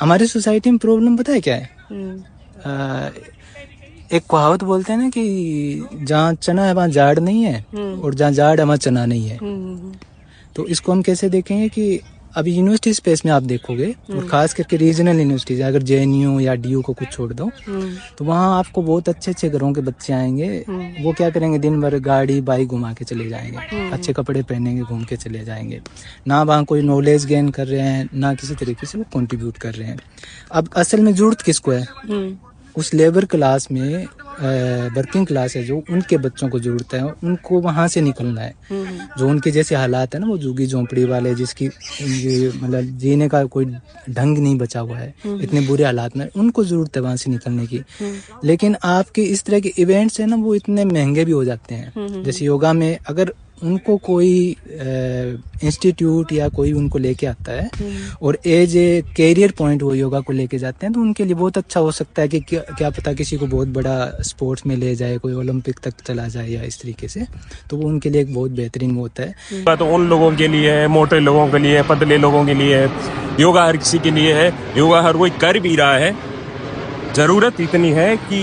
हमारी सोसाइटी में प्रॉब्लम पता है क्या है? एक कहावत बोलते हैं ना कि जहाँ चना है वहाँ जाड़ नहीं है, और जहाँ जाड़ है वहाँ चना नहीं है। तो इसको हम कैसे देखेंगे कि अभी यूनिवर्सिटी स्पेस में आप देखोगे, और खास करके रीजनल यूनिवर्सिटीज, अगर जेएनयू या डीयू को कुछ छोड़ दो, तो वहाँ आपको बहुत अच्छे अच्छे घरों के बच्चे आएंगे। वो क्या करेंगे, दिन भर गाड़ी बाइक घुमा के चले जाएंगे, अच्छे कपड़े पहनेंगे, घूम के चले जाएंगे। ना वहाँ कोई नॉलेज गेन कर रहे हैं, ना किसी तरीके से वो कंट्रीब्यूट कर रहे हैं। अब असल में जरूरत किसको है? उस लेबर क्लास में वर्किंग क्लास है जो, उनके बच्चों को जरूरत है, उनको वहाँ से निकलना है। जो उनके जैसे हालात है ना, वो झुग्गी झोंपड़ी वाले, जिसकी मतलब जीने का कोई ढंग नहीं बचा हुआ है, इतने बुरे हालात में, उनको जरूरत है वहाँ से निकलने की। लेकिन आपके इस तरह के इवेंट्स है ना, वो इतने महंगे भी हो जाते हैं। जैसे योगा में अगर उनको कोई इंस्टीट्यूट या कोई उनको लेके आता है और एज ए कैरियर पॉइंट वो योगा को लेके जाते हैं, तो उनके लिए बहुत अच्छा हो सकता है कि क्या पता किसी को बहुत बड़ा स्पोर्ट्स में ले जाए, कोई ओलंपिक तक चला जाए या इस तरीके से, तो वो उनके लिए एक बहुत बेहतरीन होता है। तो उन लोगों के लिए है, मोटे लोगों के लिए, पतले लोगों के लिए है, योगा हर किसी के लिए है, योगा हर कोई कर भी रहा है। ज़रूरत इतनी है कि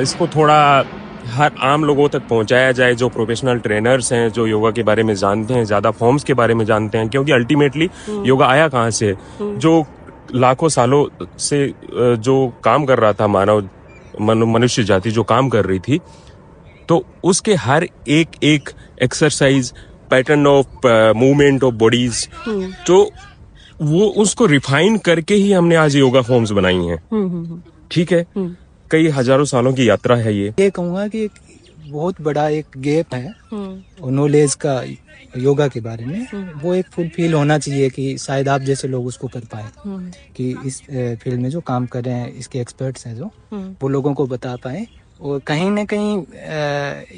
इसको थोड़ा हर आम लोगों तक पहुंचाया जाए, जो प्रोफेशनल ट्रेनर्स हैं, जो योगा के बारे में जानते हैं, ज़्यादा फॉर्म्स के बारे में जानते हैं, क्योंकि अल्टीमेटली योगा आया कहाँ से? जो लाखों सालों से जो काम कर रहा था मनुष्य जाति जो काम कर रही थी, तो उसके हर एक एक exercise, pattern of movement of bodies, तो वो उसको रिफाइन करके ही हमने आज योगा फॉर्म्स बनाई हैं। ठीक है, कई हजारों सालों की यात्रा है ये कहूँगा कि बहुत बड़ा एक गैप है नॉलेज का योगा के बारे में। वो एक फुलफिल होना चाहिए कि शायद आप जैसे लोग उसको कर पाए, कि इस फील्ड में जो काम कर रहे हैं, इसके एक्सपर्ट्स हैं जो, वो लोगों को बता पाए। और कहीं ना कहीं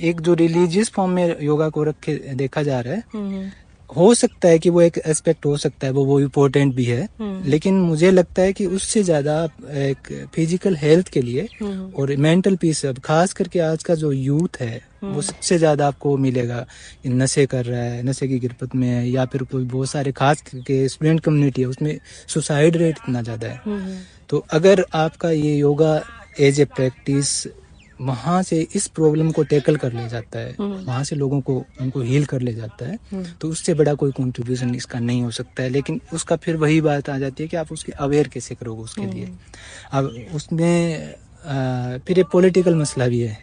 एक जो रिलीजियस फॉर्म में योगा को रखे देखा जा रहा है, हो सकता है कि वो एक एस्पेक्ट हो सकता है, वो इम्पोर्टेंट भी है, लेकिन मुझे लगता है कि उससे ज्यादा एक फिजिकल हेल्थ के लिए और मेंटल पीस, अब खास करके आज का जो यूथ है, वो सबसे ज्यादा आपको मिलेगा नशे कर रहा है, नशे की गिरफ्त में है, या फिर कोई बहुत सारे खास करके स्टूडेंट कम्युनिटी है, उसमें सुसाइड रेट इतना ज्यादा है। तो अगर आपका ये योगा एज ए प्रैक्टिस वहाँ से इस प्रॉब्लम को टैकल कर ले जाता है, वहाँ से लोगों को उनको हील कर ले जाता है, तो उससे बड़ा कोई कंट्रीब्यूशन इसका नहीं हो सकता है। लेकिन उसका फिर वही बात आ जाती है कि आप उसकी अवेयर कैसे करोगे उसके लिए। अब उसमें फिर एक पॉलिटिकल मसला भी है।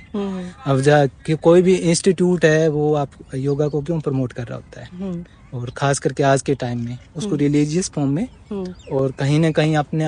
अब कि कोई भी इंस्टीट्यूट है वो आप योगा को क्यों प्रमोट कर रहा होता है, और खास करके आज के टाइम में उसको रिलीजियस फॉर्म में, और कहीं ना कहीं अपने